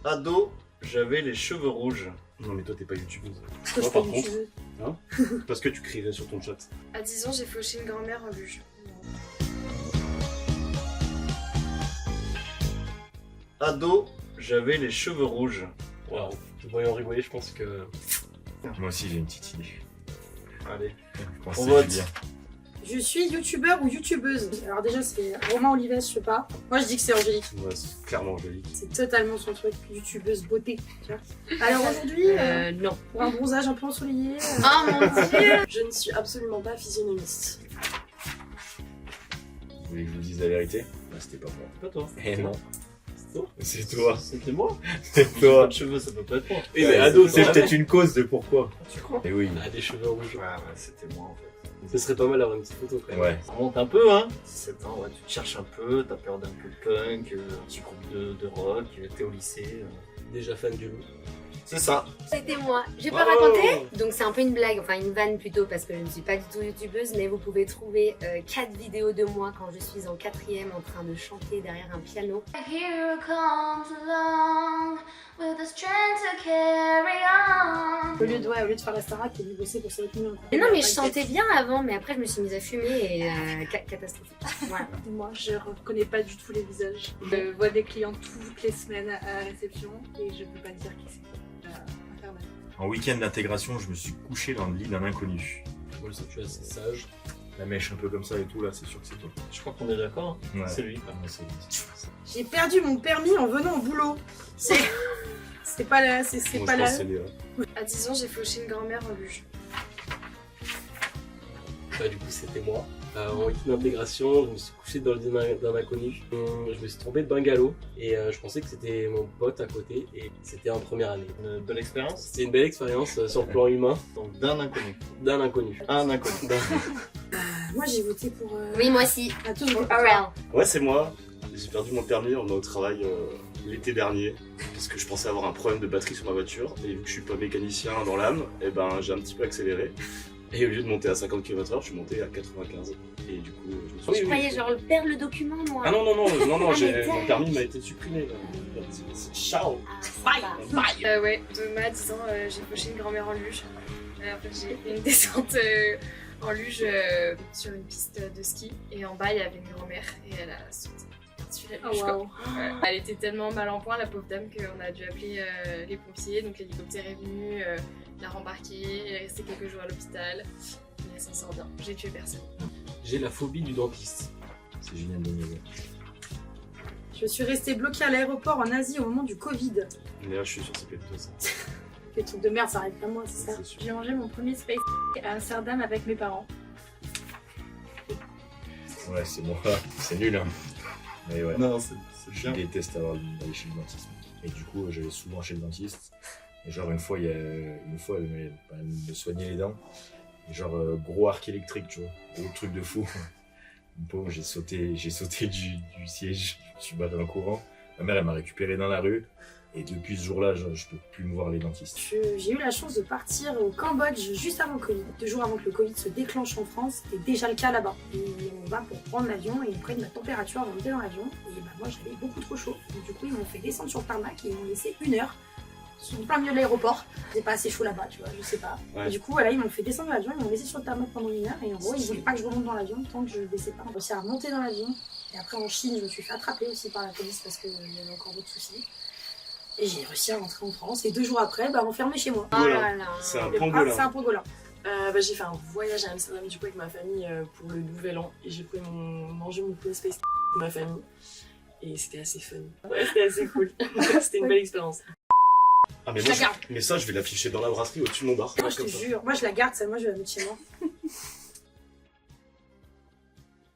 Ado, j'avais les cheveux rouges. Non mais toi t'es pas youtubeuse. Parce que Moi je par fais contre, YouTube. hein, parce que tu crierais sur ton chat. À 10 ans, j'ai fauché une grand-mère en luge. Ado, j'avais les cheveux rouges. Wow. Te voyant rigoler, je pense que... Moi aussi j'ai une petite idée. Allez, Je pense on que vote. c'est Julien. Je suis youtubeur ou youtubeuse. Alors déjà c'est Romain Olives, je sais pas. Moi je dis que c'est Angélique. Ouais, c'est clairement Angélique. C'est totalement son truc, youtubeuse beauté. Tu vois. Alors aujourd'hui, Non. pour un bronzage un peu ensoleillé. Oh mon dieu. Je ne suis absolument pas physionomiste. Vous voulez que je vous dise la vérité? Bah c'était pas moi. pas toi. Eh non. C'est toi. C'est toi. C'était moi. C'est Pas toi. de cheveux, ça peut pas être moi. Oui, mais ado, C'est c'est peut-être une cause de pourquoi. Tu crois? Et oui. Ah, des cheveux rouges. Ouais, c'était moi en fait. Ce serait pas mal d'avoir une petite photo quand même. Ouais. Ça remonte un peu, hein. 17 ans, ouais, tu te cherches un peu, t'as peur d'un peu de punk, un petit groupe de rock, t'es au lycée. Déjà fan du loup. C'est ça. C'était moi. Je vais Oh. pas raconter. Donc c'est un peu une blague, enfin une vanne plutôt parce que je ne suis pas du tout youtubeuse, mais vous pouvez trouver 4 vidéos de moi quand je suis en 4e en train de chanter derrière un piano. Here comes along with the strength to carry on. Au lieu de faire la Starac, il est bosser pour sa opinion. Mais non mais je chantais bien avant, mais après je me suis mise à fumer et catastrophique. Voilà. Moi, je reconnais pas du tout les visages. Je vois des clients toutes les semaines à la réception et je peux pas dire qui c'est. Infernal. En week-end d'intégration, je me suis couché dans le lit d'un inconnu. Moi je sais que tu es assez sage. La mèche un peu comme ça et tout là, c'est sûr que c'est toi. Je crois qu'on est d'accord. Ouais. C'est lui. Ah, moi, c'est lui. J'ai perdu mon permis en venant au boulot. C'est pas là, c'est Moi, pas je là. pense que c'est Léa. À 10 ans, j'ai fauché une grand-mère en luge. Bah du coup c'était moi. En week-end d'intégration, je me suis couché dans le lit d'un inconnu. Je me suis trompé de bungalow et je pensais que c'était mon pote à côté et c'était en première année. Une belle expérience. C'était une belle expérience sur le plan humain Donc d'un inconnu. d'un inconnu. Un inconnu. Moi, j'ai voté pour. Oui moi aussi. À tous, Pour Aurel. Ouais, c'est moi. J'ai perdu mon permis en venant au travail l'été dernier parce que je pensais avoir un problème de batterie sur ma voiture et vu que je suis pas mécanicien dans l'âme, et ben j'ai un petit peu accéléré. Et au lieu de monter à 50 km/h, je suis monté à 95. Et du coup, je me suis... Oui, Je croyais genre perdre le document moi. Ah non, Ah, mais mon permis m'a été supprimé. Là. Ciao. Ouais, de ma 10 ans, j'ai fauché une grand-mère en luge. En fait, j'ai fait une descente en luge sur une piste de ski. Et en bas, il y avait une grand-mère et elle a sauté par-dessus la luge. Oh, quoi. wow. Ouais. Elle était tellement mal en point, la pauvre dame, qu'on a dû appeler les pompiers. Donc l'hélicoptère est venu, l'a rembarquée, elle est restée quelques jours à l'hôpital. Mais elle s'en sort bien. J'ai tué personne. J'ai la phobie du dentiste. C'est Julien Denier. Je suis restée bloquée à l'aéroport en Asie au moment du Covid. Mais là, je suis sur ces plateaux, ça. Les trucs de merde, ça arrive pas moi, c'est ça. C'est sûr. J'ai mangé mon premier space à Amsterdam avec mes parents. Ouais, c'est moi. C'est nul, hein. Mais ouais. Non, c'est Je déteste d'aller chez le dentiste. Et du coup, j'allais souvent chez le dentiste. Et genre, une fois, elle me soignait les dents. Et genre, gros arc électrique, tu vois. Gros truc de fou. Bon, j'ai sauté du siège. Je me suis barré en courant. Ma mère, elle m'a récupéré dans la rue. Et depuis ce jour-là, je peux plus me voir les dentistes. J'ai eu la chance de partir au Cambodge juste avant le Covid. 2 jours avant que le Covid se déclenche en France, c'était déjà le cas là-bas. Et on va pour prendre l'avion et ils prennent ma température avant de monter dans l'avion. Et bah moi j'avais beaucoup trop chaud. Donc du coup ils m'ont fait descendre sur le tarmac et ils m'ont laissé 1 heure sur le plein milieu de l'aéroport. C'est pas assez chaud là-bas, tu vois, je sais pas. Ouais. Et du coup voilà, ils m'ont fait descendre dans l'avion, ils m'ont laissé sur le tarmac pendant 1 heure et en gros ils voulaient pas que je remonte dans l'avion tant que je baissais pas. On a réussi à remonter dans l'avion. Et après en Chine, je me suis fait attraper aussi par la police parce qu'il y avait encore d'autres soucis. Et j'ai réussi à rentrer en France et 2 jours après, bah enfermé chez moi. Oh là là. C'est un C'est pangolin. un pangolin. J'ai fait un voyage à Amsterdam du coup avec ma famille pour le nouvel an. Et j'ai pris mangé mon poulet space avec ma famille. Et c'était assez fun. Ouais, c'était assez cool. C'était une belle expérience. Ah, mais Je moi, la garde. mais ça, je vais l'afficher dans la brasserie au-dessus de mon bar. Moi je te Comme ça. jure, moi je la garde, ça, moi je vais la mettre chez moi.